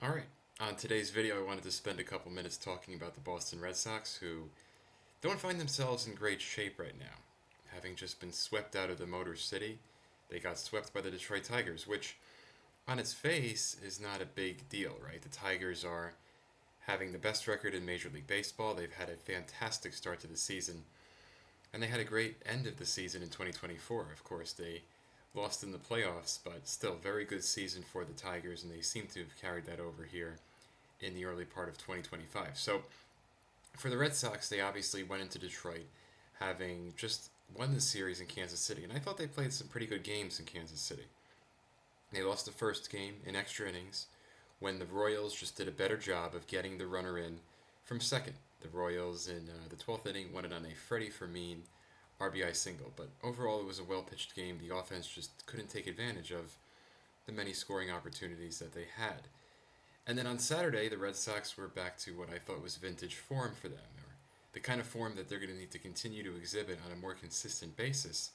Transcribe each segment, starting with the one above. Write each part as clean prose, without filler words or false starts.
Alright, on today's video I wanted to spend a couple minutes talking about the Boston Red Sox, who don't find themselves in great shape right now. Having just been swept out of the Motor City, they got swept by the Detroit Tigers, which on its face is not a big deal, right? The Tigers are having the best record in Major League Baseball. They've had a fantastic start to the season, and they had a great end of the season in 2024. Of course, they lost in the playoffs, but still, very good season for the Tigers, and they seem to have carried that over here in the early part of 2025. So, for the Red Sox, they obviously went into Detroit having just won the series in Kansas City, and I thought they played some pretty good games in Kansas City. They lost the first game in extra innings when the Royals just did a better job of getting the runner in from second. The Royals in the 12th inning won it on a Freddie Fermin RBI single, but overall it was a well-pitched game. The offense just couldn't take advantage of the many scoring opportunities that they had. And then on Saturday, the Red Sox were back to what I thought was vintage form for them, or the kind of form that they're going to need to continue to exhibit on a more consistent basis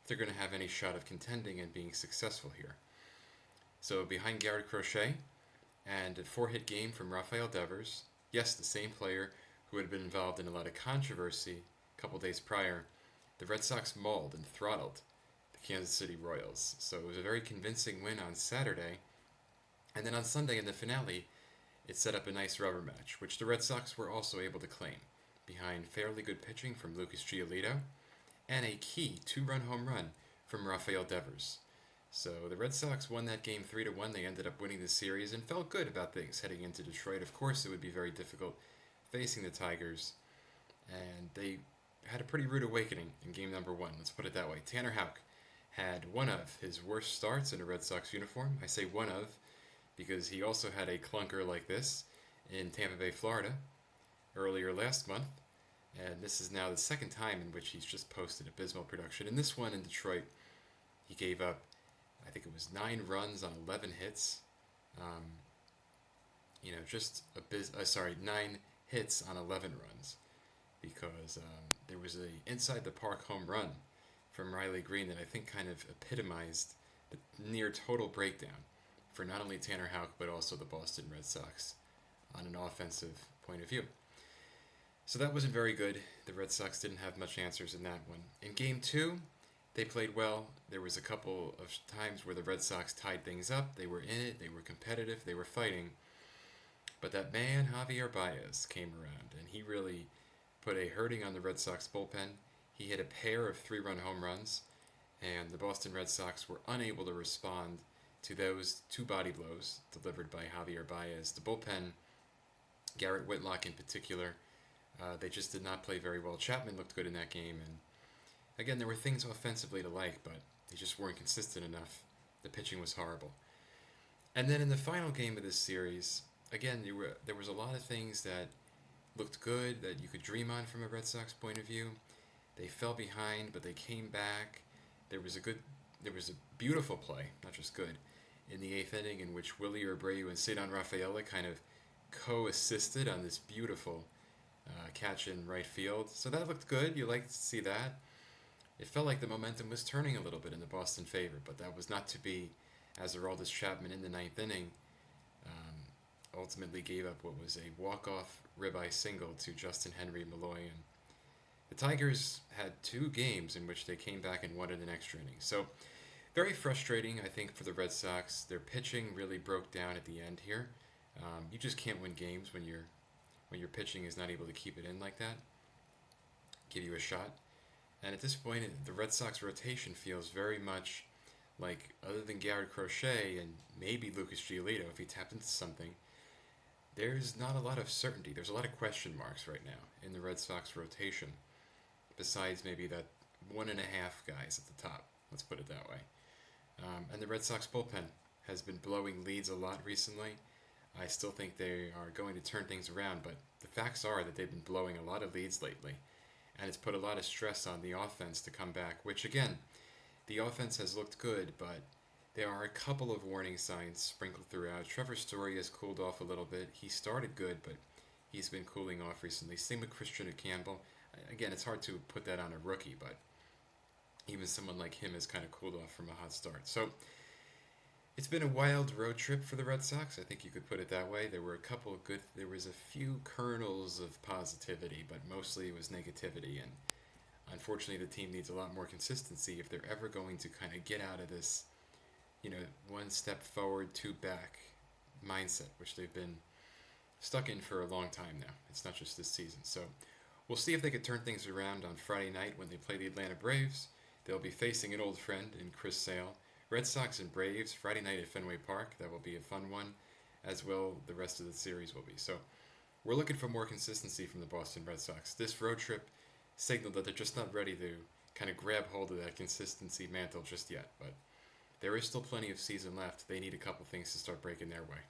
if they're going to have any shot of contending and being successful here. So behind Garrett Crochet and a four-hit game from Rafael Devers, yes, the same player who had been involved in a lot of controversy a couple days prior, the Red Sox mauled and throttled the Kansas City Royals. So it was a very convincing win on Saturday. And then on Sunday in the finale, it set up a nice rubber match, which the Red Sox were also able to claim, behind fairly good pitching from Lucas Giolito and a key two-run home run from Rafael Devers. So the Red Sox won that game 3-1. They ended up winning the series and felt good about things heading into Detroit. Of course, it would be very difficult facing the Tigers, and they had a pretty rude awakening in game number one. Let's put it that way. Tanner Houck had one of his worst starts in a Red Sox uniform. I say one of because he also had a clunker like this in Tampa Bay, Florida, earlier last month. And this is now the second time in which he's just posted abysmal production. In this one in Detroit, he gave up, I think it was 9 runs on 11 hits. 9 hits on 11 runs, because there was a inside the park home run from Riley Green that I think kind of epitomized the near total breakdown for not only Tanner Houck but also the Boston Red Sox on an offensive point of view. So that wasn't very good. The Red Sox didn't have much answers in that one. In game two, they played well. There was a couple of times where the Red Sox tied things up. They were in it, they were competitive, they were fighting. But that man, Javier Baez, came around, and he really put a hurting on the Red Sox bullpen. He hit a pair of 3-run home runs, and the Boston Red Sox were unable to respond to those 2 body blows delivered by Javier Baez. The bullpen, Garrett Whitlock in particular, they just did not play very well. Chapman looked good in that game, and again, there were things offensively to like, but they just weren't consistent enough. The pitching was horrible. And then in the final game of this series, again, there was a lot of things that looked good, that you could dream on from a Red Sox point of view. They fell behind, but they came back. There was a beautiful play, not just good, in the 8th inning in which Willie Abreu and Cedon Rafaela kind of co-assisted on this beautiful catch in right field. So that looked good. You liked to see that. It felt like the momentum was turning a little bit in the Boston favor, but that was not to be, as Aroldis Chapman in the 9th inning ultimately gave up what was a walk-off ribeye single to Justin Henry Malloy. And the Tigers had 2 games in which they came back and won in an extra inning. So very frustrating, I think, for the Red Sox. Their pitching really broke down at the end here. You just can't win games when your pitching is not able to keep it in like that, give you a shot. And at this point, the Red Sox rotation feels very much like, other than Garrett Crochet and maybe Lucas Giolito, if he tapped into something, there's not a lot of certainty. There's a lot of question marks right now in the Red Sox rotation, besides maybe that 1.5 guys at the top. Let's put it that way. And the Red Sox bullpen has been blowing leads a lot recently. I still think they are going to turn things around, but the facts are that they've been blowing a lot of leads lately, and it's put a lot of stress on the offense to come back, which again, the offense has looked good, but there are a couple of warning signs sprinkled throughout. Trevor Story has cooled off a little bit. He started good, but he's been cooling off recently. Same with Christian Campbell. Again, it's hard to put that on a rookie, but even someone like him has kind of cooled off from a hot start. So It's been a wild road trip for the Red Sox. I think you could put it that way. There were a couple of good. There was a few kernels of positivity, but mostly it was negativity. And unfortunately, the team needs a lot more consistency if they're ever going to kind of get out of this, one step forward, two back mindset, which they've been stuck in for a long time now. It's not just this season. So we'll see if they could turn things around on Friday night when they play the Atlanta Braves. They'll be facing an old friend in Chris Sale. Red Sox and Braves Friday night at Fenway Park. That will be a fun one, as well the rest of the series will be. So we're looking for more consistency from the Boston Red Sox. This road trip signaled that they're just not ready to kind of grab hold of that consistency mantle just yet. But there is still plenty of season left. They need a couple things to start breaking their way.